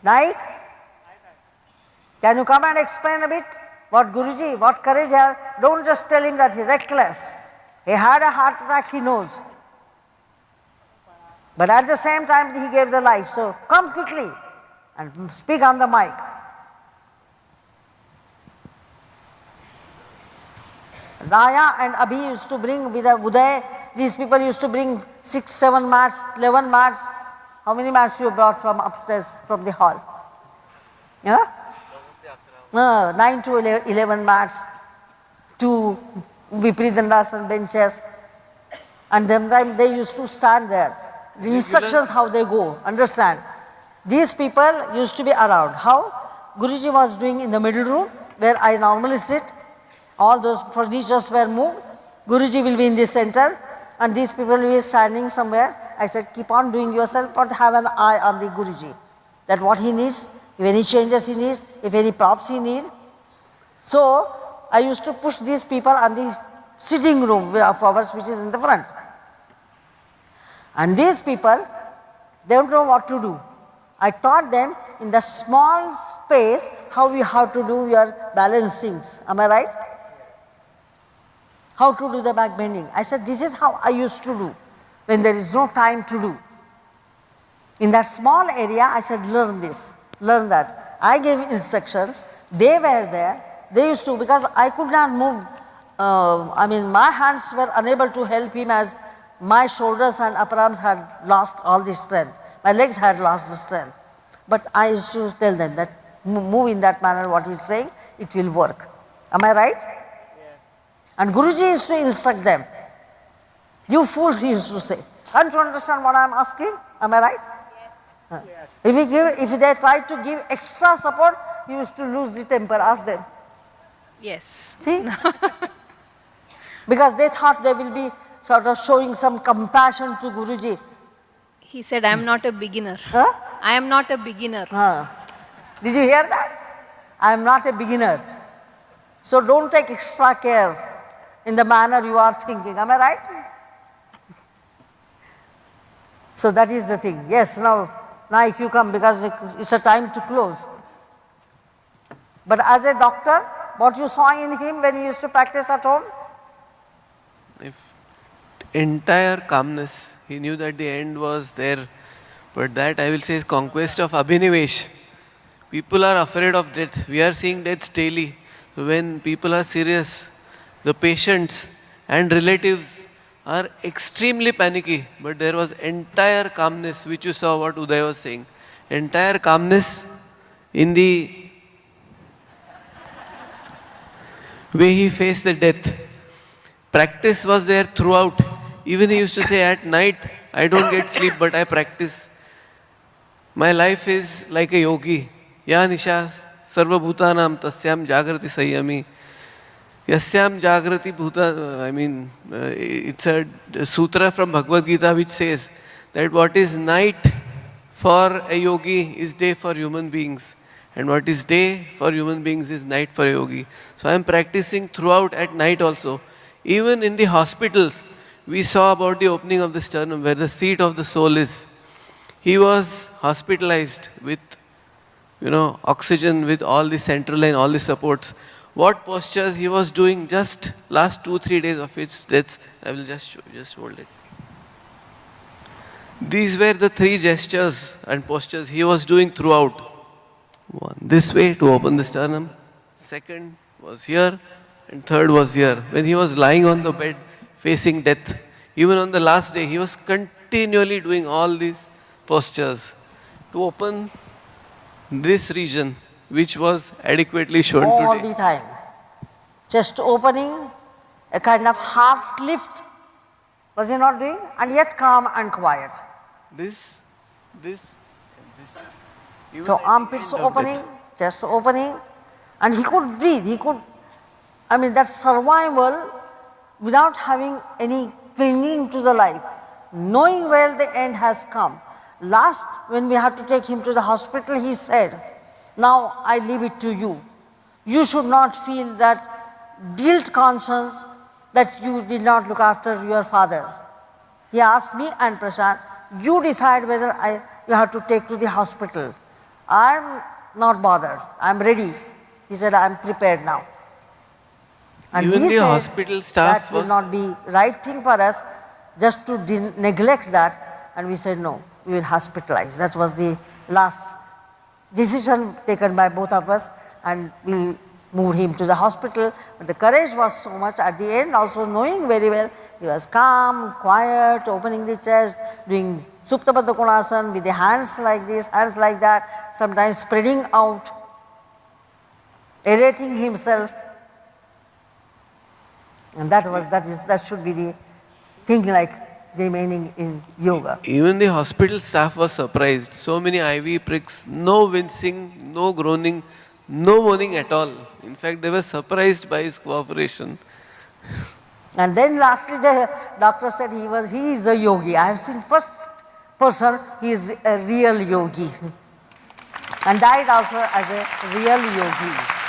Naik, can you come and explain a bit? What Guruji, what courage he has? Don't just tell him that he's reckless. He had a heart attack, he knows. But at the same time, he gave the life. So come quickly and speak on the mic. Raya and Abhi used to bring with Uday, these people used to bring 6, 7 mats, 11 mats. How many mats you brought from upstairs, from the hall? Yeah? 9 to 11 mats, 2 Vipridandas benches. And sometimes they used to stand there. The instructions how they go, understand. These people used to be around. How? Guruji was doing in the middle room where I normally sit. All those furnitures were moved. Guruji will be in the center and these people will be standing somewhere. I said, keep on doing yourself, but have an eye on the Guruji. That what he needs, if any changes he needs, if any props he needs. So, I used to push these people on the sitting room of ours which is in the front. And these people, they don't know what to do. I taught them in the small space how you have to do your balancings. Am I right? How to do the back bending. I said, this is how I used to do when there is no time to do. In that small area, I said, learn this, learn that. I gave instructions. They were there. They used to, because I could not move. My hands were unable to help him as my shoulders and upper arms had lost all the strength. My legs had lost the strength. But I used to tell them that move in that manner, what he's saying, it will work. Am I right? Yes. And Guruji used to instruct them. You fools, he used to say. Can't you understand what I am asking? Am I right? Yes. Yes. If they try to give extra support, he used to lose the temper. Ask them. Yes. See? Because they thought they will be sort of showing some compassion to Guruji. He said, I am not a beginner. Huh? I am not a beginner. Did you hear that? I am not a beginner. So don't take extra care in the manner you are thinking. Am I right? So that is the thing. Yes, now if you come, because it's a time to close. But as a doctor, what you saw in him when he used to practice at home? Entire calmness. He knew that the end was there. But that, I will say, is conquest of Abhinivesh. People are afraid of death. We are seeing deaths daily. So when people are serious, the patients and relatives are extremely panicky. But there was entire calmness, which you saw what Uday was saying. Entire calmness in the way he faced the death. Practice was there throughout. Even he used to say, at night, I don't get sleep, but I practice. My life is like a yogi. Ya nisha sarva bhutanam tasyam jagrati sanyami. Yasyam jagrati bhuta, it's a sutra from Bhagavad Gita which says that what is night for a yogi is day for human beings. And what is day for human beings is night for a yogi. So I am practicing throughout at night also. Even in the hospitals, we saw about the opening of the sternum where the seat of the soul is. He was hospitalized with, oxygen, with all the central line, all the supports. What postures he was doing just last 2-3 days of his death. I will just show, just hold it. These were the 3 gestures and postures he was doing throughout. One, this way to open the sternum. Second was here. And third was here. When he was lying on the bed facing death, even on the last day, he was continually doing all these postures to open this region, which was adequately shown today. All the time. Chest opening, a kind of heart lift. Was he not doing? And yet calm and quiet. This. So armpits opening, chest opening, and he could breathe. That survival without having any clinging to the life, knowing where the end has come. Last, when we had to take him to the hospital, he said, now I leave it to you. You should not feel that guilt conscience that you did not look after your father. He asked me and Prashant, you decide whether you have to take to the hospital. I'm not bothered. I'm ready. He said, I'm prepared now. And Even we the said hospital staff that will was- not be right thing for us just to neglect that. And we said, no, we will hospitalize. That was the last decision taken by both of us, and we moved him to the hospital. But the courage was so much at the end, also knowing very well, he was calm, quiet, opening the chest, doing Supta Baddha Konasana with the hands like this, hands like that, sometimes spreading out, aerating himself. And that should be the thing like remaining in yoga. Even the hospital staff was surprised. So many IV pricks, no wincing, no groaning, no moaning at all. In fact, they were surprised by his cooperation. And then lastly the doctor said he is a yogi. I have seen first person, he is a real yogi. And died also as a real yogi.